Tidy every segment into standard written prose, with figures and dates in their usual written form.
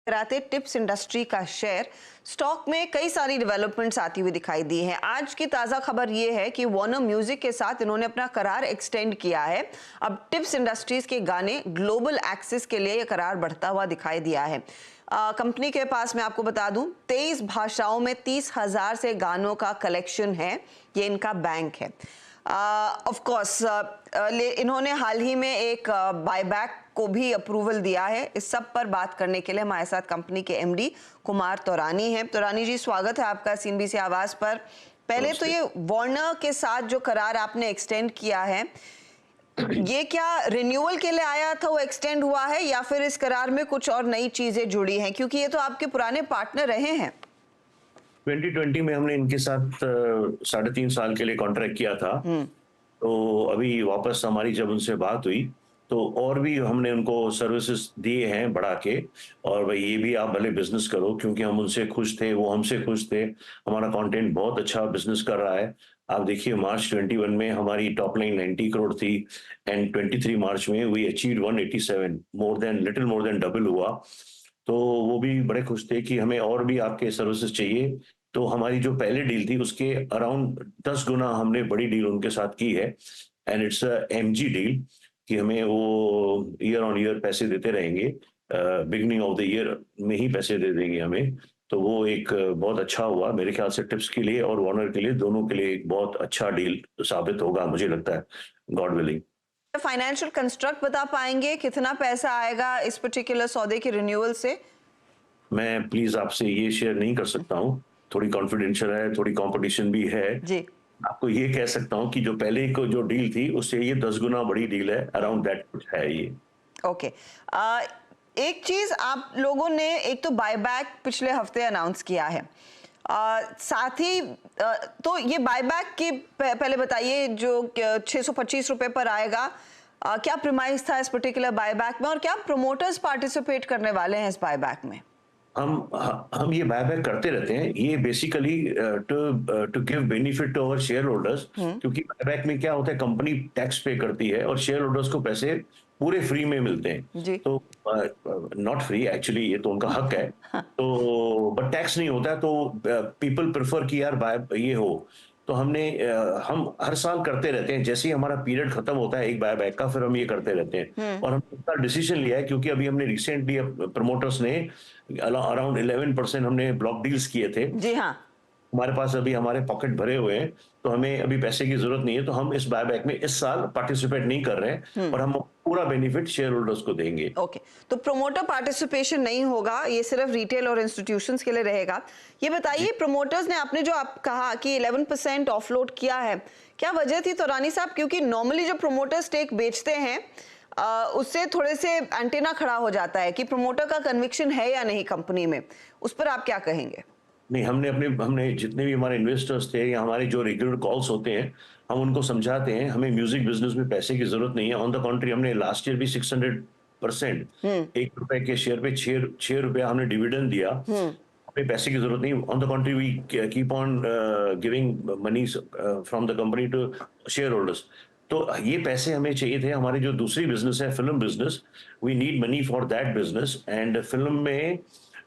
कराते tips industry का share stock में कई सारी डेवलपमेंट्स आती हुई दिखाई दी हैं। आज की ताज़ा खबर ये है कि वार्नर म्यूजिक के साथ इन्होंने अपना करार एक्सटेंड किया है। अब टिप्स इंडस्ट्रीज के गाने ग्लोबल एक्सेस के लिए यह करार बढ़ता हुआ दिखाई दिया है। कंपनी के पास मैं आपको बता दूं 23 भाषाओं में 30,000 से गानों का कलेक्शन है। ये इनका बैंक है। ऑफ कोर्स इन्होंने हाल ही में एक बायबैक को भी अप्रूवल दिया है। इस सब पर बात करने के लिए हमारे साथ कंपनी के एमडी कुमार तौरानी हैं। तौरानी जी, स्वागत है आपका सीएनबीसी आवाज पर। पहले तो ये वार्नर के साथ जो करार आपने एक्सटेंड किया है, ये क्या रिन्यूअल के लिए आया था, वो एक्सटेंड हुआ है या फिर इस करार में कुछ और नई चीजें जुड़ी हैं, क्योंकि ये तो आपके पुराने पार्टनर रहे हैं। 2020 में हमने इनके साथ 3.5 साल के लिए कॉन्ट्रैक्ट किया था। तो अभी वापस हमारी जब उनसे बात हुई तो और भी हमने उनको सर्विसेज दिए हैं बढ़ा के, और भाई ये भी आप भले बिजनेस करो, क्योंकि हम उनसे खुश थे, वो हमसे खुश थे। हमारा कंटेंट बहुत अच्छा बिजनेस कर रहा है। आप देखिए मार्च 21 में हमारी टॉप लाइन 90 करोड़ थी एंड 23 मार्च में we achieved 187, little more than double हुआ। तो वो भी बड़े खुश थे कि हमें और भी आपके सर्विसेज चाहिए। तो हमारी जो पहले डील थी उसके अराउंड 10 गुना हमने बड़ी डील उनके साथ की है। एंड इट्स एमजी डील कि हमें वो ईयर ऑन ईयर पैसे देते रहेंगे, बिगनिंग ऑफ द ईयर में ही पैसे दे देंगे हमें। तो वो एक बहुत अच्छा हुआ मेरे ख्याल से, टिप्स के लिए और वार्नर के लिए, दोनों के लिए एक बहुत अच्छा डील साबित होगा मुझे लगता है, गॉड विलिंग। फाइनेंशियल कंस्ट्रक्ट बता पाएंगे, कितना पैसा आएगा इस पर्टिकुलर सौदे के रिन्यूअल से? मैं प्लीज आपसे ये शेयर नहीं कर सकता हूँ, थोड़ी कॉन्फिडेंशियल है, थोड़ी कंपटीशन भी है। जी। आपको ये कह सकता हूँ कि जो पहले को जो डील थी उससे ये 10 गुना बड़ी डील है, अराउंड दैट कुछ है ये। ओके। एक चीज आप लोगों ने, एक तो बायबैक पिछले हफ्ते अनाउंस किया है, साथ ही तो ये बायबैक की पहले बताइए, जो 625 रुपए पर आएगा, क्या प्रीमाइस था इस पर्टिकुलर बायबैक में और क्या प्रोमोटर्स पार्टिसिपेट करने वाले हैं इस बायबैक में? हम ये बायबैक करते रहते हैं। ये basically to give benefit to our shareholders, क्योंकि बायबैक में क्या होता है, कंपनी टैक्स पे करती है और शेयर होल्डर्स को पैसे पूरे फ्री में मिलते हैं। जी। तो नॉट फ्री एक्चुअली, ये तो उनका हक है। तो बट टैक्स नहीं होता है, तो पीपल प्रेफर कि यार बाय ये हो। तो हम हर साल करते रहते हैं। जैसे ही हमारा पीरियड खत्म होता है एक बायबैक का, फिर हम ये करते रहते हैं। और हमने इसका डिसीजन लिया है क्योंकि अभी हमने रिसेंटली प्रमोटर्स ने अराउंड 11% हमने ब्लॉक डील्स किए थे। जी हाँ। हमारे पास अभी हमारे पॉकेट भरे हुए हैं, तो हमें अभी पैसे की जरूरत नहीं है। तो हम इस बायबैक में इस साल पार्टिसिपेट नहीं कर रहे हैं और हम पूरा बेनिफिट शेयर होल्डर्स को देंगे। ओके। तो प्रोमोटर पार्टिसिपेशन नहीं होगा, ये सिर्फ रिटेल और इंस्टीट्यूशंस के लिए रहेगा। ये बताइए, प्रोमोटर्स ने, आपने जो आप कहा कि 11% ऑफलोड किया है, क्या वजह थी तौरानी साहब? क्योंकि नॉर्मली जब प्रोमोटर स्टेक बेचते हैं उससे थोड़े से एंटेना खड़ा हो जाता है कि प्रोमोटर का कन्विक्शन है या नहीं कंपनी में। उस पर आप क्या कहेंगे? नहीं, हमने जितने भी हमारे इन्वेस्टर्स थे या हमारे जो रेगुलर कॉल्स होते हैं, हम उनको समझाते हैं हमें म्यूजिक बिजनेस में पैसे की जरूरत नहीं है। ऑन द कॉन्ट्री, हमने लास्ट ईयर भी 600% ₹1 के शेयर पे 6 रुपया हमने डिविडेंड दिया। हमें पैसे की जरूरत नहीं। On the contrary we keep on giving money from the company to share holders. तो ये पैसे हमें चाहिए थे। हमारी जो दूसरी बिजनेस है, film business, we need money for that business. And film में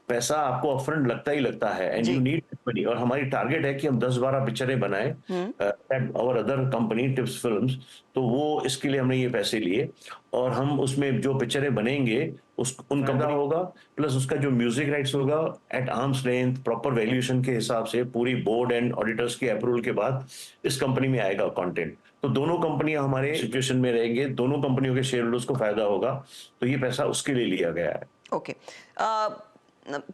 पैसा आपको अपफ्रंट लगता ही लगता है, and ji. You need money. और हमारी टारगेट है कि हम 10-12 पिक्चरें बनाएं at our other company Tips Films. तो वो इसके लिए हमने ये पैसे लिए, और हम उसमें जो पिक्चरें बनेंगे उस उन कंपनी होगा, प्लस उसका जो म्यूजिक राइट्स होगा at arms length, proper valuation के हिसाब से, पूरी बोर्ड एंड ऑडिटर्स के अप्रूवल के बाद इस कंपनी में आएगा कंटेंट। तो दोनों कंपनियां हमारे सिचुएशन में रहेंगे, दोनों कंपनियों के शेयर होल्डर्स को फायदा होगा। तो ये पैसा उसके लिए लिया गया है। Okay.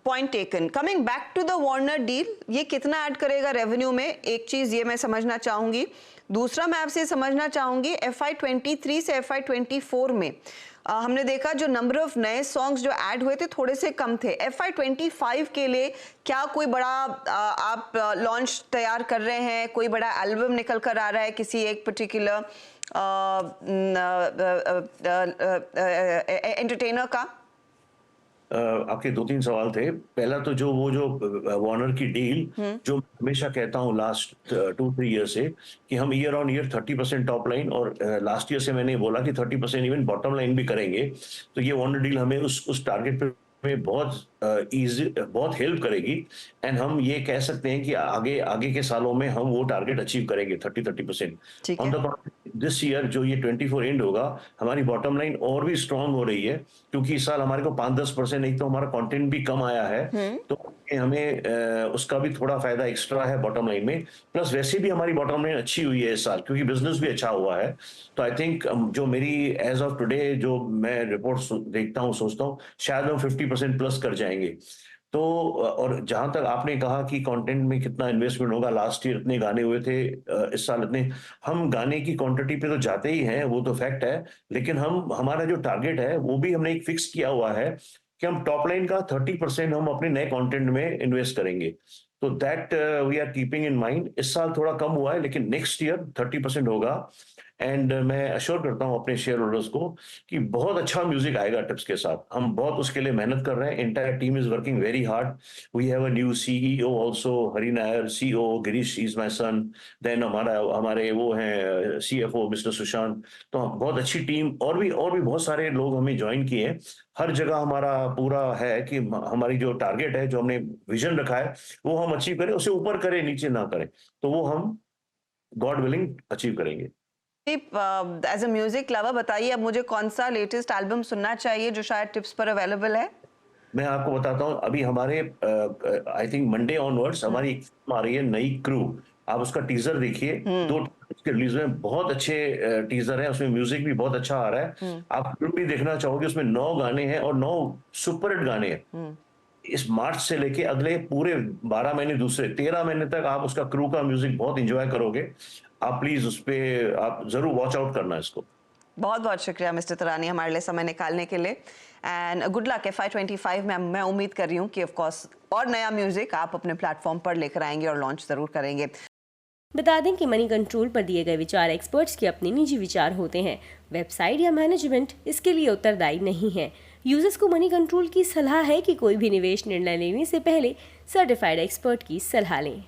Point taken. Coming back to the Warner deal, ये कितना ऐड करेगा रेवेन्यू में? एक चीज ये मैं समझना चाहूंगी। दूसरा मैं आपसे समझना चाहूंगी, FY23 से FY24 में हमने देखा जो नंबर ऑफ नए सॉन्ग्स जो ऐड हुए थे थोड़े से कम थे। FY25 के लिए क्या कोई बड़ा आप लॉन्च तैयार कर रहे हैं? कोई बड़ा एल्बम निकल कर आ रहा है किसी एक पर्टिकुलर एंटरटेनर का? आपके 2-3 सवाल थे। पहला तो जो वार्नर की डील, जो मैं हमेशा कहता हूँ लास्ट 2-3 ईयर से, कि हम year on year 30% top line, और लास्ट ईयर से मैंने बोला कि 30% इवन बॉटम लाइन भी करेंगे। तो ये वार्नर डील हमें उस टारगेट पे में बहुत इजी, बहुत हेल्प करेगी। एंड हम ये कह सकते हैं कि आगे आगे के सालों में हम वो टारगेट अचीव करेंगे 30% ठीक ऑन है। The this year. जो ये 24 एंड होगा, हमारी बॉटम लाइन और भी स्ट्रांग हो रही है, क्योंकि इस साल हमारे को 5-10% नहीं तो हमारा कंटेंट भी कम आया है, तो हमें उसका भी थोड़ा फायदा एक्स्ट्रा है बॉटम लाइन में। प्लस वैसे भी हमारी बॉटम लाइन अच्छी हुई है इस साल, क्योंकि बिजनेस भी अच्छा हुआ है। तो आई थिंक जो मेरी एज ऑफ टुडे जो मैं रिपोर्ट देखता हूँ, सोचता हूँ, शायद हम 50% प्लस कर जाएंगे। तो और जहां तक आपने कहा कि कंटेंट में कितना इन्वेस्टमेंट होगा, लास्ट ईयर इतने गाने हुए थे, इस साल इतने, हम गाने की क्वांटिटी पे तो जाते ही हैं, वो तो फैक्ट है। लेकिन हम, हमारा जो टारगेट है वो भी हमने एक फिक्स किया हुआ है कि हम टॉप लाइन का 30% हम अपने नए कंटेंट में इन्वेस्ट करेंगे। तो that we are keeping in mind. इस साल थोड़ा कम हुआ है, लेकिन नेक्स्ट ईयर 30% होगा। एंड मैं अश्योर करता हूँ अपने शेयर होल्डर्स को कि बहुत अच्छा म्यूजिक आएगा टिप्स के साथ। हम बहुत उसके लिए मेहनत कर रहे हैं, entire team is working very hard. We have a new CEO also, Hari Nair, CEO Girish is my son. Then हमारे वो हैं सीएफओ मिस्टर सुशांत। तो बहुत अच्छी टीम, और भी बहुत सारे लोग हमें ज्वाइन किए हैं। हर जगह हमारा पूरा है कि हमारी जो टारगेट है, जो हमने विजन रखा है, वो हम अचीव करें, उसे ऊपर करें नीचे ना करें। तो वो हम गॉड विलिंग अचीव करेंगे। एज अ म्यूजिक लवर बताइए, अब मुझे कौन सा लेटेस्ट एल्बम सुनना चाहिए जो शायद टिप्स पर अवेलेबल है? मैं आपको बताता हूँ, अभी हमारे आई थिंक मंडे ऑनवर्ड्स हमारी एक फिल्म आ रही है, नई क्रू। आप उसका टीजर देखिए, 2 उसके रिलीज में बहुत अच्छे टीजर है, उसमें म्यूजिक भी बहुत अच्छा आ रहा है। आप फिल्म भी देखना चाहोगे, उसमें 9 गाने हैं और 9 सुपर हिट गाने हैं। इस मार्च से लेके अगले पूरे 12 महीने, दूसरे 13 महीने तक आप उसका क्रू का म्यूजिक बहुत एंजॉय करोगे। आप प्लीज उस पे आप जरूर वॉच आउट करना इसको। बहुत बहुत शुक्रिया मिस्टर तरानी हमारे लिए समय निकालने के लिए, एंड गुड लक FY25 में। मैं उम्मीद कर रही हूँ कि ऑफ कोर्स और नया म्यूजिक आप अपने प्लेटफॉर्म पर लेकर आएंगे और लॉन्च जरूर करेंगे। बता दें कि मनी कंट्रोल पर दिए गए विचार एक्सपर्ट्स के अपने निजी विचार होते हैं। वेबसाइट या मैनेजमेंट इसके लिए उत्तरदायी नहीं है। यूजर्स को मनी कंट्रोल की सलाह है कि कोई भी निवेश निर्णय लेने से पहले सर्टिफाइड एक्सपर्ट की सलाह लें।